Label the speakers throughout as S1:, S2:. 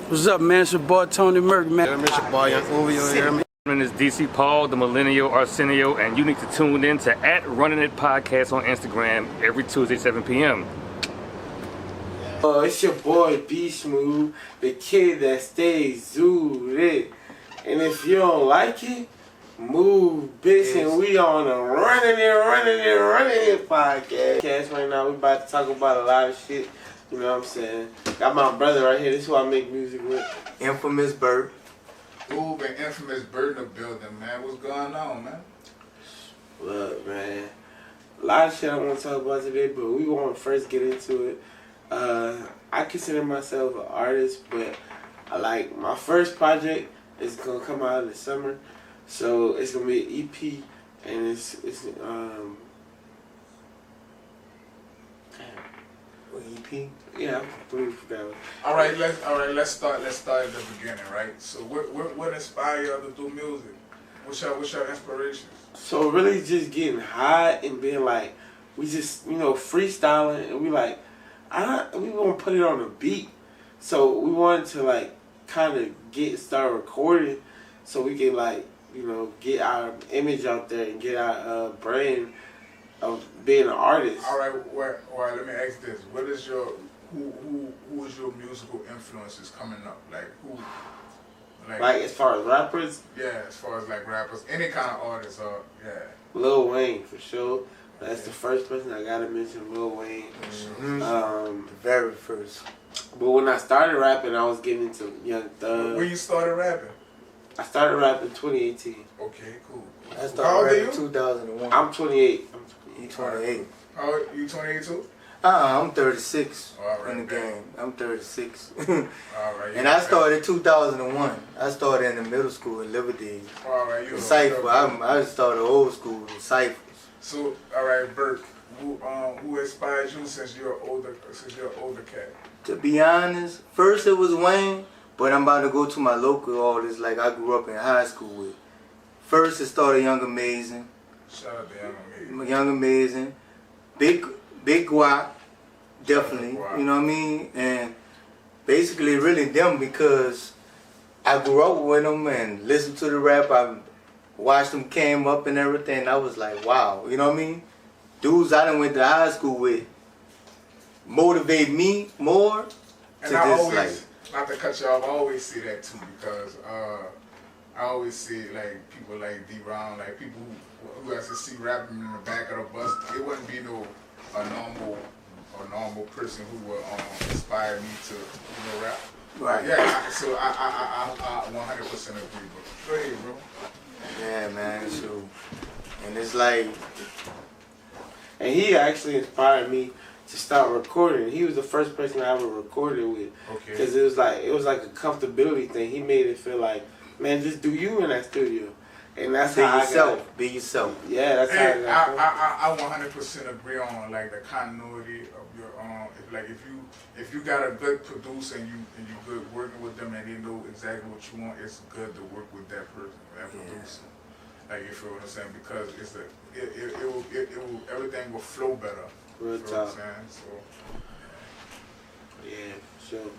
S1: What's up, man? It's your boy Tony Merck, man.
S2: It's your boy Young Uvi, you hear me?
S3: My name is DC Paul, the Millennial Arsenio, and you need to tune in to @Runnin Podcast on Instagram every Tuesday, 7 p.m.
S4: It's your boy Bshmove, the kid that stays zooted. And if you don't like it, move, bitch. And we on a running it podcast right now. We about to talk about a lot of shit. You know what I'm saying? Got my brother right here. This is who I make music with.
S2: Infamous Bert.
S5: Bshmove and Infamous Bert in the building, man. What's going on, man?
S4: Look, man. A lot of shit I want to talk about today, but we want to first get into it. I consider myself an artist, but I like my first project is gonna come out in the summer, so it's gonna be an EP, and it's
S2: EP?
S4: yeah, I completely forgot.
S5: All right, let's start at the beginning, right? So what inspired y'all to do music? What's your inspirations?
S4: So really just getting high and being like, we just freestyling, and we like, we want to put it on a beat. So we wanted to like kind of start recording so we can like, get our image out there and get our brand of being an artist.
S5: All right, let me ask this. What is your, who is your musical influences coming up? Like who?
S4: Like as far as rappers?
S5: Yeah, as far as like rappers, any kind of artists or, yeah.
S4: Lil Wayne, for sure. That's the first person I gotta mention, Lil Wayne.
S2: Mm-hmm. The very first.
S4: But when I started rapping, I was getting into Young Thug.
S5: When you started rapping?
S4: I started rapping in 2018.
S5: Okay, cool.
S2: I started rapping in 2001.
S4: I'm 28.
S2: You 28.
S5: How old you? 28 too?
S2: I'm 36 in the game. I'm 36. And I started in 2001. I started in the middle school in Liberty.
S5: All right, you
S2: Cypher. I started old school in Cyphers.
S5: So, all right, Bert, who inspired you since you're an older cat?
S2: To be honest, first it was Wayne, but I'm about to go to my local artists like I grew up in high school with. First it started Young Amazing.
S5: Shout out to Young Amazing.
S2: Young Amazing. Big Guap, definitely, you know what I mean? And basically really them because I grew up with them and listened to the rap. I watched them came up and everything. And I was like, wow, you know what I mean? Dudes I done went to high school with motivate me more
S5: and
S2: to
S5: I
S2: just
S5: always,
S2: like.
S5: not to cut you off, I always see that too because I always see like people like D-Ron, like people who has to see rapping in the back of the bus. It wouldn't be a normal person who would inspire me to rap.
S2: Right.
S5: Yeah. So I 100% agree, bro. Go ahead, bro.
S2: Yeah, man. So, and it's like,
S4: And he actually inspired me to start recording. He was the first person I ever recorded with.
S5: Okay.
S4: Because it was like a comfortability thing. He made it feel like, man, just do you in that studio. And that's how
S2: be yourself.
S4: Yeah, that's
S5: hey,
S4: how I got
S5: I 100% agree on like the continuity of your if you got a good producer and you good working with them and they know exactly what you want, it's good to work with that person, that producer. Like you feel what I'm saying? Because it will everything will flow better.
S4: Real
S5: you know what I'm
S4: talk.
S5: saying? So
S4: Yeah, sure.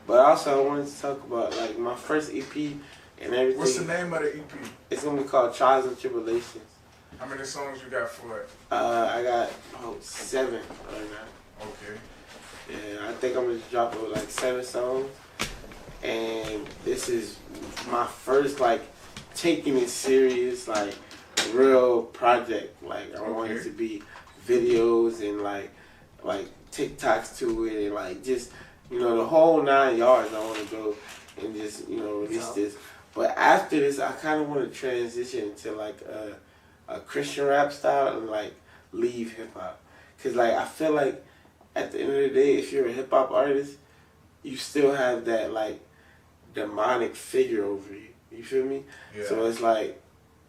S4: But also I wanted to talk about like my first EP and everything.
S5: what's the name of the EP?
S4: It's gonna be called Trials and Tribulations.
S5: How many songs you got for it?
S4: I got 7 right now.
S5: Okay.
S4: Yeah, I think I'm gonna drop it with like 7 songs. And this is my first like taking it serious, like real project. Like I want it to be videos and like TikToks to it and like just the whole 9 yards. I want to go and just release this. But after this, I kind of want to transition to like a Christian rap style and like leave hip hop. Cause like I feel like at the end of the day, if you're a hip hop artist, you still have that like demonic figure over you. You feel me?
S5: Yeah.
S4: So it's like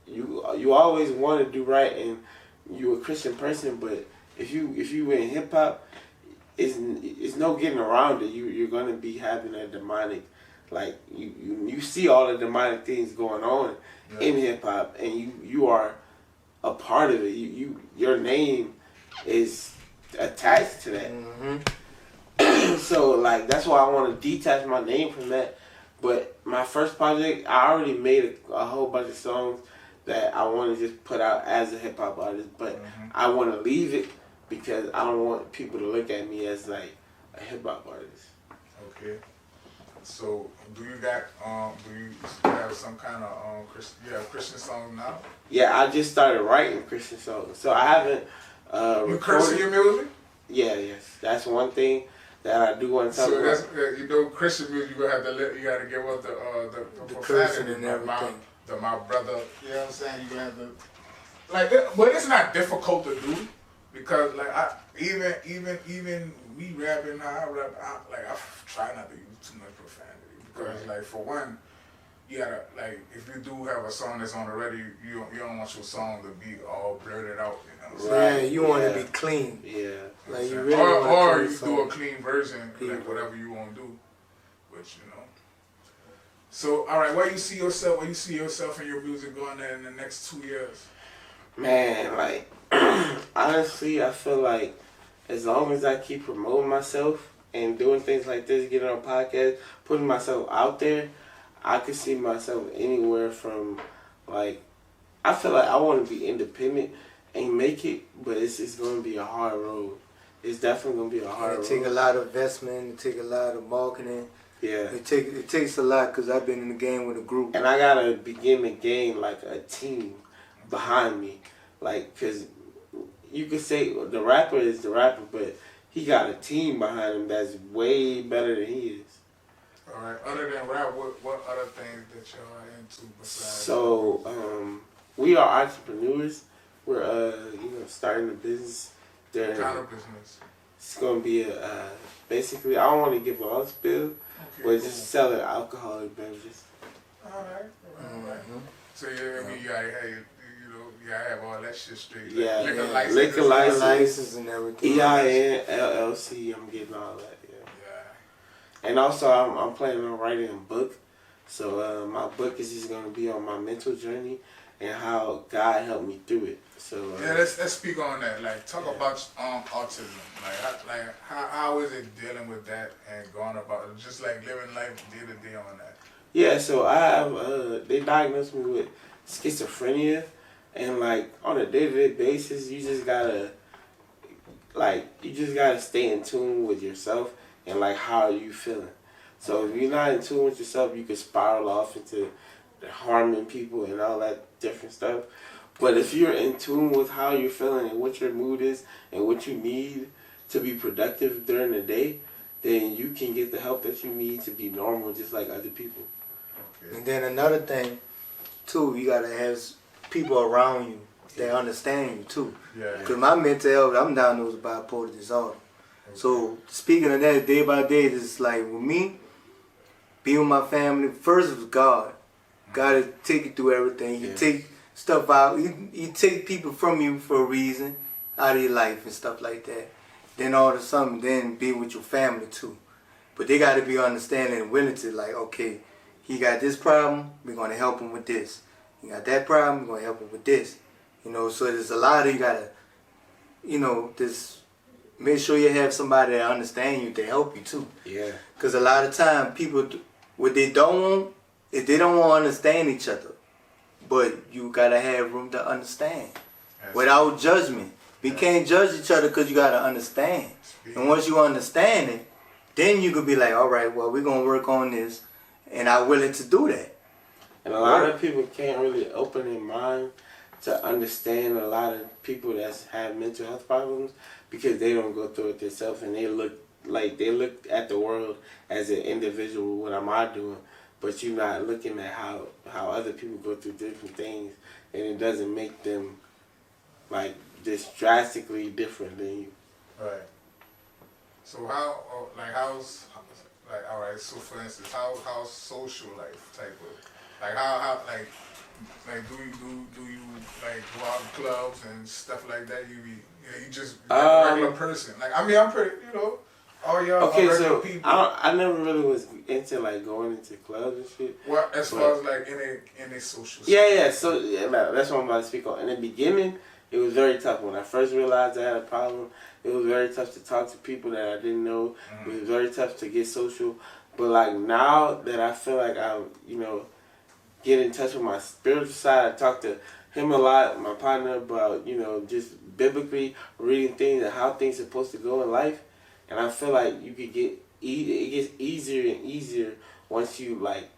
S4: you always want to do right, and you're a Christian person, but if you in hip hop, it's no getting around it. You're gonna be having a demonic, like you see all the demonic things going on in hip hop, and you are a part of it. Your name is attached to that.
S2: Mm-hmm.
S4: So like that's why I want to detach my name from that. But my first project, I already made a whole bunch of songs that I want to just put out as a hip hop artist. But I want to leave it because I don't want people to look at me as like a hip hop artist.
S5: Okay. So do you have some kind of Christian songs now?
S4: Yeah, I just started writing Christian songs, so I haven't.
S5: You curse in your music?
S4: Yeah, yes, that's one thing that I do want to talk
S5: so
S4: about.
S5: That's Christian music. You gotta give up the
S2: cursing
S5: profanity
S2: and everything.
S5: My brother. You know what I'm saying? You gonna have to but it's not difficult to do because like even we rapping how I rap. I try not to use too much profanity because like for one. You gotta, like, if you do have a song that's on the radio, you don't want your song to be all blurted out, you know?
S2: Right. Yeah, you want to be clean.
S4: Yeah.
S2: Like you really
S5: or you do a clean version, like whatever you want to do, which, you know. So, all right, where you see yourself in your music going in the next 2 years?
S4: Man, like, honestly, I feel like as long as I keep promoting myself and doing things like this, getting on podcasts, putting myself out there, I could see myself anywhere from, like, I feel like I want to be independent and make it, but it's going to be a hard road. It's definitely going to be a hard road.
S2: It takes a lot of investment. It takes a lot of marketing.
S4: Yeah.
S2: It takes a lot because I've been in the game with a group.
S4: And I got to begin the game like a team behind me. Like, because you could say the rapper is the rapper, but he got a team behind him that's way better than he is.
S5: All right. Other than rap, what other things that y'all are into besides?
S4: So, we are entrepreneurs. We're starting a business.
S5: What kind of business?
S4: It's gonna be basically I don't want to give all the spill, but just selling alcoholic beverages.
S5: All right. So you gotta have all that shit straight.
S4: Yeah,
S5: liquor
S2: license and everything.
S4: EIN, LLC. I'm getting all that. And also, I'm planning on writing a book. So my book is just gonna be on my mental journey and how God helped me through it. So
S5: let's speak on that. Like, talk about autism. Like how is it dealing with that and going about it? Just like living life day to day on that. Yeah.
S4: So I have they diagnosed me with schizophrenia, and like on a day-to-day basis, you just gotta stay in tune with yourself. And like, how are you feeling? So if you're not in tune with yourself, you can spiral off into harming people and all that different stuff. But if you're in tune with how you're feeling and what your mood is and what you need to be productive during the day, then you can get the help that you need to be normal just like other people.
S2: Okay. And then another thing, too, you got to have people around you that understand you, too.
S5: Yeah.
S2: Because my mental health, I'm diagnosed with bipolar disorder. Okay. So speaking of that, day by day, it's like with me, being with my family, first was God. God will take you through everything. You take stuff out. You take people from you for a reason out of your life and stuff like that. Then all of a sudden, then be with your family too. But they got to be understanding and willing to like, okay, he got this problem, we're going to help him with this. He got that problem, we're going to help him with this. You know, so there's a lot of you got to, you know, just make sure you have somebody that understand you to help you too.
S4: Yeah.
S2: Because a lot of time people, what they don't want, is they don't want to understand each other. But you got to have room to understand without judgment. We can't judge each other because you got to understand. And once you understand it, then you could be like, all right, well, we're going to work on this. And I'm willing to do that.
S4: And a lot of people can't really open their mind to understand a lot of people that have mental health problems because they don't go through it themselves and they look at the world as an individual. What am I doing? But you're not looking at how other people go through different things, and it doesn't make them like just drastically different than you.
S5: Right. So all right, so for instance, how's social life type of, like how do you like go out in clubs and stuff like that? You just a regular person. Like, I mean, I'm pretty, all y'all are regular people.
S4: I never really was into like going into clubs and shit.
S5: Well, as far as like in a social.
S4: Yeah. So that's what I'm about to speak on. In the beginning, it was very tough. When I first realized I had a problem, it was very tough to talk to people that I didn't know. It was very tough to get social. But like now that I feel like I, get in touch with my spiritual side, I talk to him a lot, my partner, about, just biblically reading things and how things are supposed to go in life. And I feel like you could it gets easier and easier once you like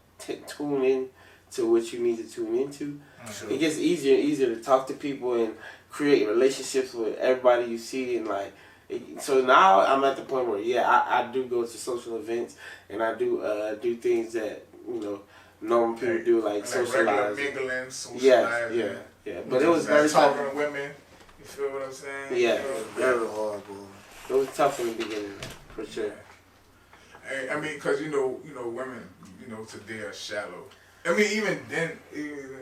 S4: tune in to what you need to tune into. Sure. It gets easier and easier to talk to people and create relationships with everybody you see, and like so now I'm at the point where I do go to social events and I do things that normal people do, like socialize,
S5: mingling, socializing.
S4: Yeah. But it was very tough.
S5: Talking to women. You feel what I'm saying?
S4: Yeah,
S2: very horrible.
S4: It was tough in the beginning, for sure.
S5: I mean, because women, today are shallow. I mean, even then,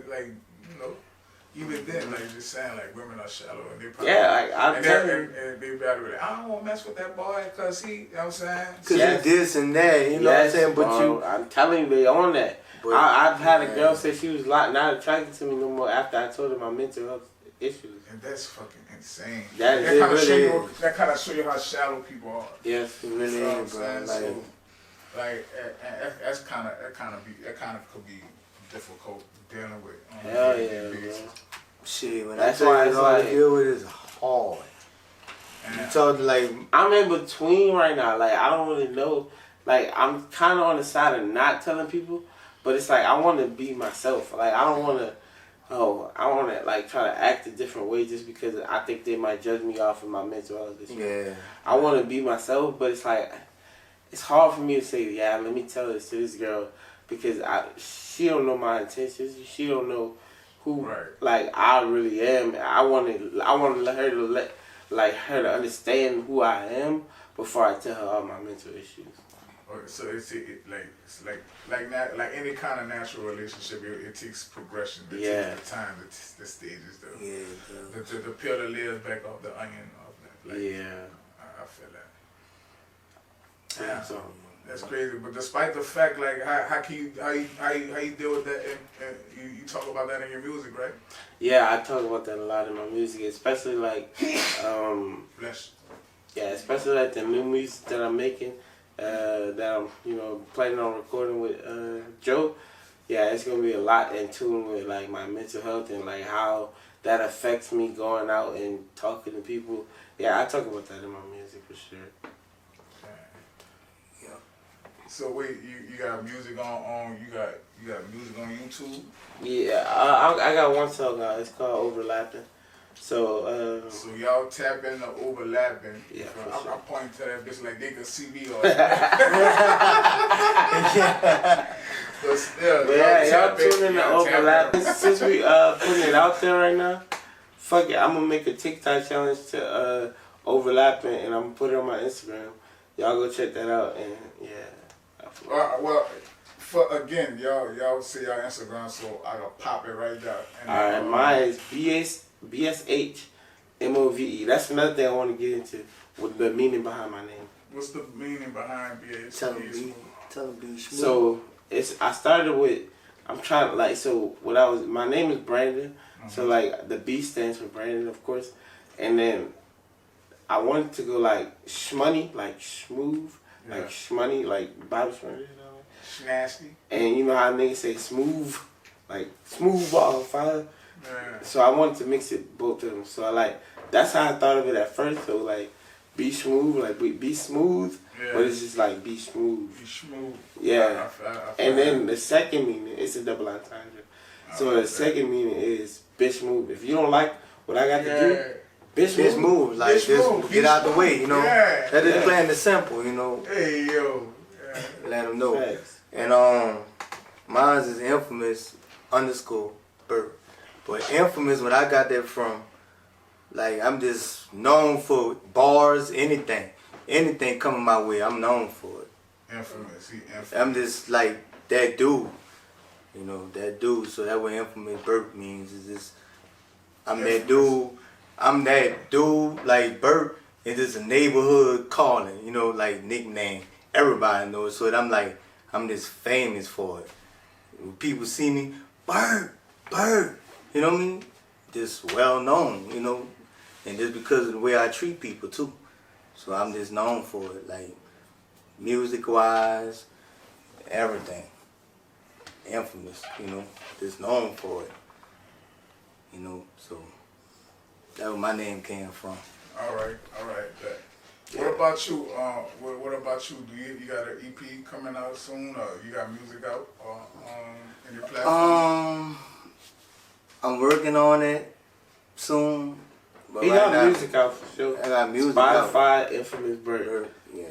S5: like just saying, like women are shallow, and they probably
S4: I'm telling you,
S5: and they probably I don't want to mess with that boy because he, what I'm saying,
S2: because he this and that, what I'm saying. But
S4: I'm telling you, they on that. I've had a girl say she was not attracted to me no more after I told her my mental health issues.
S5: And that's fucking insane.
S4: That
S5: kind of show you how shallow people are.
S4: Yes, it really is, bro.
S5: That's kind of could be difficult dealing with.
S4: Hell yeah, bro.
S2: Shit, when that's why it's hard to deal with, it's hard. You told like
S4: I'm in between right now. Like I don't really know. Like I'm kind of on the side of not telling people, but it's like I want to be myself. Like I don't want to. I want to like try to act a different way just because I think they might judge me off of my mental health issue.
S2: Yeah.
S4: I want to be myself, but it's like it's hard for me to say, let me tell this to this girl because she don't know my intentions. She don't know who like I really am. I want to let her to understand who I am before I tell her all my mental issues.
S5: So it's like any kind of natural relationship. It takes progression. It takes the time, the stages, the peel the layers back off the onion. I feel that. Yeah, so that's crazy. But despite the fact, like, how you deal with that? And you talk about that in your music, right?
S4: Yeah, I talk about that a lot in my music, especially like, especially like the new music that I'm making. That I'm planning on recording with Joe. Yeah, it's gonna be a lot in tune with like my mental health and like how that affects me going out and talking to people. Yeah, I talk about that in my music for sure.
S5: Yeah. So wait, you got music on you got music on YouTube?
S4: Yeah, I got one song out. It's called Overlapping. So
S5: y'all tap in the overlapping.
S4: Yeah,
S5: I point to that bitch like they could see me all But still,
S4: y'all tune in the overlapping. Since we putting it out there right now, fuck it, I'm gonna make a TikTok challenge to overlapping, and I'm gonna put it on my Instagram. Y'all go check that out, and
S5: well, again, y'all see y'all Instagram, so I gonna pop it right there.
S4: Alright, mine is BSHMOVE. That's another thing I want to get into with the meaning behind my name.
S5: What's the meaning behind BSH?
S2: Tell them Bshmove.
S4: So I started with my name is Brandon. Mm-hmm. So like the B stands for Brandon, of course, and then I wanted to go like shmoney, like schmoove, like shmoney, like Bible shmoney,
S5: Nasty.
S4: And you know how niggas say smooth, like smooth ball fire.
S5: Yeah.
S4: So I wanted to mix it both of them. So that's how I thought of it at first. So like be smooth, like be smooth, but it's just like be smooth.
S5: Be smooth.
S4: Yeah. And then the second meaning, it's a double entendre. So the second meaning is Bshmove. If you don't like what I got to do,
S2: Bshmove, like just get out the way, That is playing the simple,
S5: Hey yo.
S2: Let them know. Facts. And mine is Infamous _ Bert. But Infamous, when I got that from, like I'm just known for bars, anything coming my way, I'm known for it.
S5: Infamous.
S2: I'm just like that dude, that dude. So that what Infamous Bert means is just I'm that dude. Like Bert is just a neighborhood calling, like nickname. Everybody knows. So that I'm just famous for it. When people see me, Bert. You know what I mean? just well known, you know, and just because of the way I treat people too. So I'm just known for it, like music wise, everything. Infamous, you know, just known for it. You know, so that's where my name came from.
S5: All right. Bet.
S2: Yeah.
S5: What about you? What about you? Do you got an EP coming out soon, or you got music out on your platform?
S2: I'm working on it soon. But
S4: He
S2: right
S4: got
S2: now,
S4: music out for sure.
S2: I got music
S4: Spotify,
S2: out.
S4: Infamous Bert.
S2: Yeah.
S5: Yeah,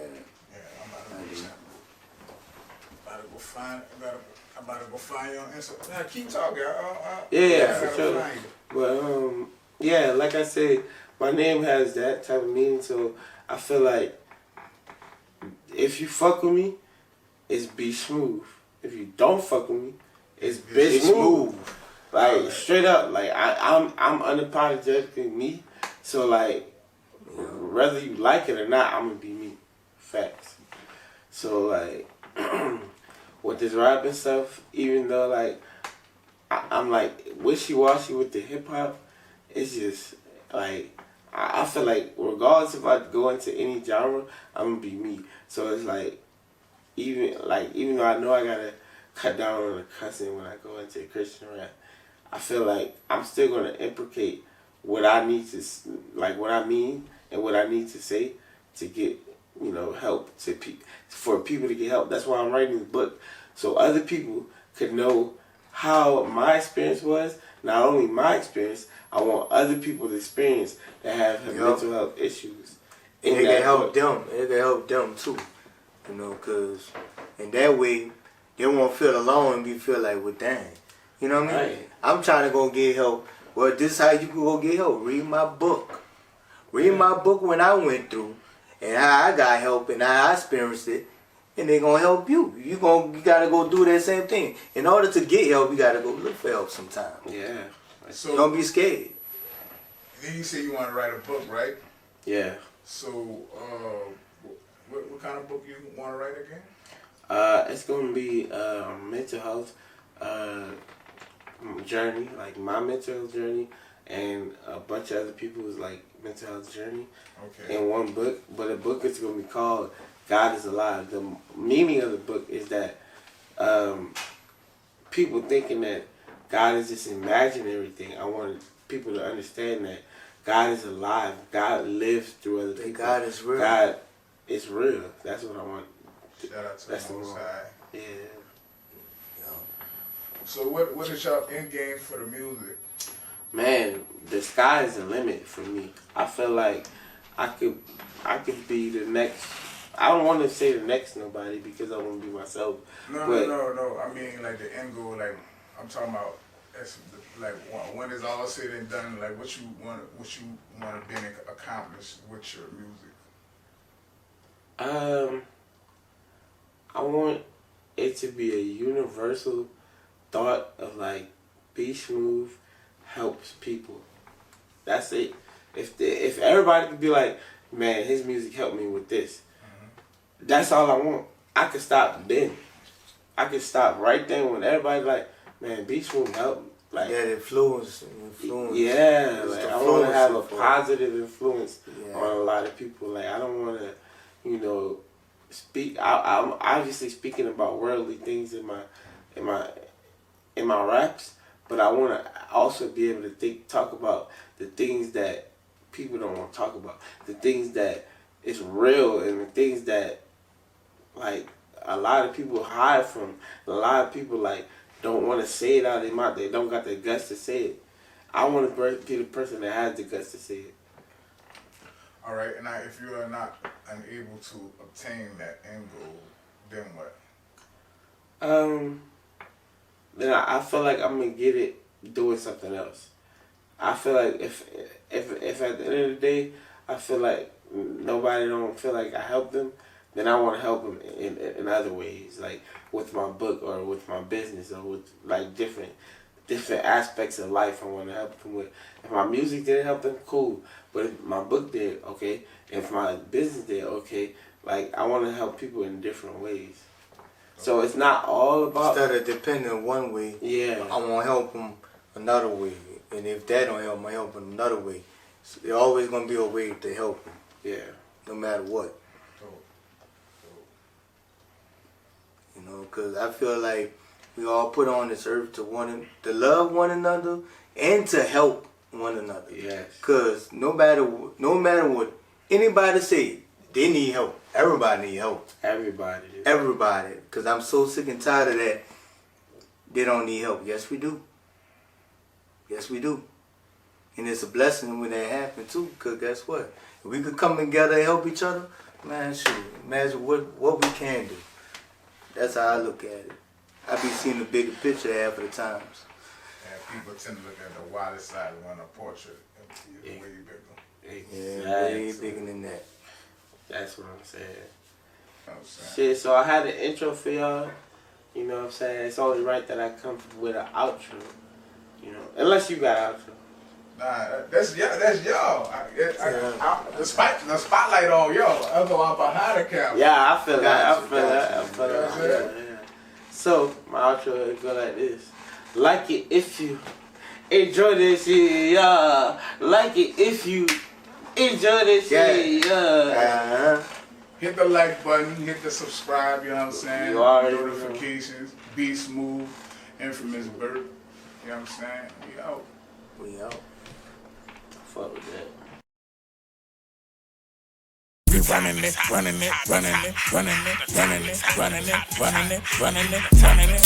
S5: I'm about to go find you on Instagram. Now, keep talking.
S4: Yeah,
S5: I
S4: for
S5: gotta
S4: sure.
S5: find you.
S4: But yeah, like I said, my name has that type of meaning. So I feel like if you fuck with me, it's Bshmove. If you don't fuck with me, it's Bshmove. Like straight up, like I'm unapologetically me. So like, whether you like it or not, I'm gonna be me. Facts. So like, with this rapping stuff, even though like I'm like wishy-washy with the hip hop, it's just like I feel like regardless if I go into any genre, I'm gonna be me. So it's like even though I know I gotta cut down on the cussing when I go into Christian rap, I feel like I'm still gonna implicate what I need to, like what I mean and what I need to say to get, you know, help to for people to get help. That's why I'm writing this book, so other people could know how my experience was. Not only my experience, I want other people's experience that have mental health issues.
S2: And it can help them. It can help them too. You know, because in that way, they won't feel alone and be feel like, well, dang. You know what I mean?
S4: Right.
S2: I'm trying to go get help. Well, this is how you can go get help. Read my book. Read my book when I went through and how I got help and how I experienced it. And they're going to help you. You got to go do that same thing. In order to get help, you got to go look for help sometime.
S4: Yeah.
S5: So
S2: Don't be scared.
S5: then you say you want to write a book, right?
S4: Yeah.
S5: So what kind of book you want to write again?
S4: It's gonna be mental health journey, like my mental health journey, and a bunch of other people's like mental health journey in one book. But the book is gonna be called God is Alive. The meaning of the book is that people thinking that God is just imagining everything. I want people to understand that God is alive. God lives through other people.
S2: God is real.
S4: God is real. That's what I want.
S5: Shout out to
S4: That's
S5: the
S4: the
S5: Most
S4: one.
S5: High.
S4: Yeah.
S5: So what is your end game for the music?
S4: Man, the sky is the limit for me. I feel like I could be the next. I don't want to say the next nobody because I want to be myself.
S5: No. I mean like the end goal. Like I'm talking about. Like when it's all said and done. Like what you want to be accomplished with your music.
S4: I want it to be a universal thought of like Bshmove helps people. That's it. If everybody could be like, man, his music helped me with this. That's all I want. I could stop then. I could stop right then when everybody like, man, Bshmove helped. Like
S2: that influence.
S4: Yeah,
S2: It's
S4: like
S2: the
S4: I want to have a
S2: influence.
S4: positive influence
S2: Yeah.
S4: on a lot of people. Like I don't want to, you know, speak. I'm obviously speaking about worldly things in my raps, but I want to also be able to talk about the things that people don't want to talk about, the things that is real, and the things that like a lot of people hide from. A lot of people like don't want to say it out of their mouth. They don't got the guts to say it. I want to be the person that has the guts to say it.
S5: All right, and now if you are not unable to obtain that end goal, then what?
S4: Then I feel like I'm gonna get it doing something else. I feel like if at the end of the day I feel like nobody don't feel like I helped them, then I want to help them in other ways, like with my book or with my business or with like different aspects of life. I want to help them with. If my music didn't help them, cool. But if my book did, okay. If my business did, okay. Like I want to help people in different ways. So it's not all about
S2: Instead of depending on one way,
S4: yeah.
S2: I want to help them another way. And if that don't help, I help in another way. So there's always gonna be a way to help them.
S4: Yeah.
S2: No matter what.
S5: Dope.
S2: You know, because I feel like we all put on this earth to love one another and to help one another.
S4: Yes.
S2: Because no matter what anybody say, they need help. Everybody need help.
S4: Everybody. Do.
S2: Everybody. Because I'm so sick and tired of that. They don't need help. Yes, we do. Yes, we do. And it's a blessing when that happens too. Because guess what? If we could come together and help each other, man, shoot. Imagine what we can do. That's how I look at it. I be seeing the bigger picture half of the times.
S5: And people tend to look at the widest side when a portrait is way bigger.
S2: Yeah, way bigger than that.
S4: That's what I'm saying.
S5: You know what I'm saying?
S4: Shit, so I had an intro for y'all. You know what I'm saying? It's only right that I come with an outro. You know, unless you got an outro.
S5: Nah, that's y'all. The spotlight on y'all. Although I'm behind the camera.
S4: Yeah, I feel that. I
S2: Gotcha,
S4: feel that. I
S2: gotcha.
S4: feel that.
S5: You know
S4: Yeah. So my outro would go like this: like it if you enjoy this shit, yeah. Like it if you enjoy this shit, yeah.
S5: Hit the like button, hit the subscribe, you know what I'm saying?
S4: You already
S5: Notifications, Bshmove, Infamous Bert, you know what I'm saying? We out.
S2: We out.
S4: Fuck with that.
S6: We running it, running it, running it, running it, running it, running it, running it, running it, running it.